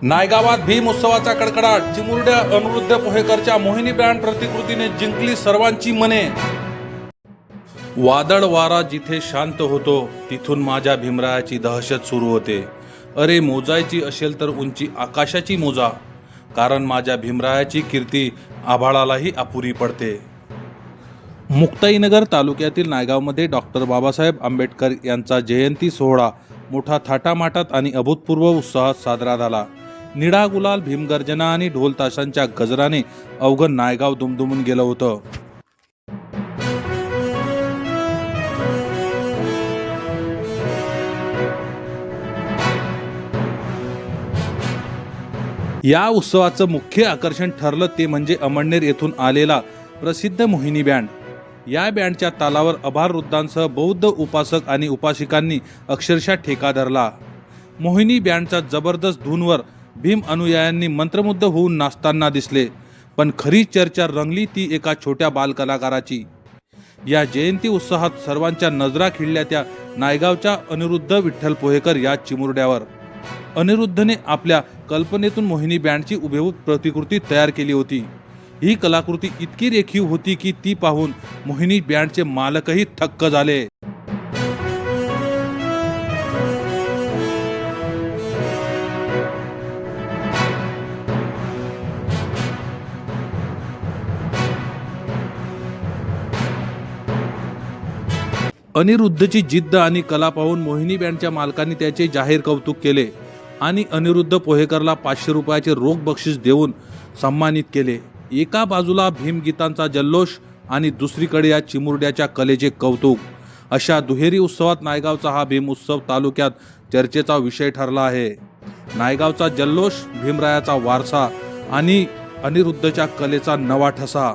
नायगावात भीम उत्सवाचा कडकडाट. चिमुरड्या अनिरुद्ध पोहेकरच्या मोहिनी बँड प्रतिकृतीने जिंकली सर्वांची मने. वादळ वारा जिथे शांत होतो तिथून माझ्या भीमरायाची दहशत सुरू होते. अरे मोजायची असेल तर उंची आकाशाची मोजा, कारण माझ्या भीमरायाची कीर्ती आभाळालाही अपुरी पडते. मुक्ताईनगर तालुक्यातील नायगावमध्ये डॉक्टर बाबासाहेब आंबेडकर यांचा जयंती सोहळा मोठा थाटामाटात आणि अभूतपूर्व उत्साहात साजरा झाला. निळा गुलाल, भीमगर्जना आणि ढोल ताशांच्या गजराने अवघं नायगाव दुमदुमून गेलं होतं. या उत्सवाचं मुख्य आकर्षण ठरलं ते म्हणजे अमळनेर येथून आलेला प्रसिद्ध मोहिनी बँड. या बँडच्या तालावर आभार वृद्धांसह बौद्ध उपासक आणि उपासिकांनी अक्षरशः ठेका धरला. मोहिनी बँडच्या जबरदस्त धूनवर भीम अनुयायांनी मंत्रमुग्ध होऊन नाचताना दिसले. पण खरी चर्चा रंगली ती एका छोट्या बालकलाकाराची. या जयंती उत्साहात सर्वांच्या नजरा खिळल्या त्या नायगावच्या अनिरुद्ध विठ्ठल पोहेकर या चिमुरड्यावर. अनिरुद्धने आपल्या कल्पनेतून मोहिनी बँडची हुबेहूब प्रतिकृती तयार केली होती. ही कलाकृती इतकी रेखीव होती की ती पाहून मोहिनी बँडचे मालकही थक्क झाले. अनिरुद्धची जिद्द आणि कला पाहून मोहिनी बँडच्या मालकांनी त्याचे जाहीर कौतुक केले आणि अनिरुद्ध पोहेकरला 500 रुपयाचे रोख बक्षीस देऊन सन्मानित केले. एका बाजूला भीमगीतांचा जल्लोष आणि दुसरीकडे या चिमुरड्याच्या कलेचे कौतुक. अशा दुहेरी उत्सवात नायगावचा हा भीम उत्सव तालुक्यात चर्चेचा विषय ठरला आहे. नायगावचा जल्लोष, भीमरायाचा वारसा आणि अनिरुद्धच्या कलेचा नवा ठसा.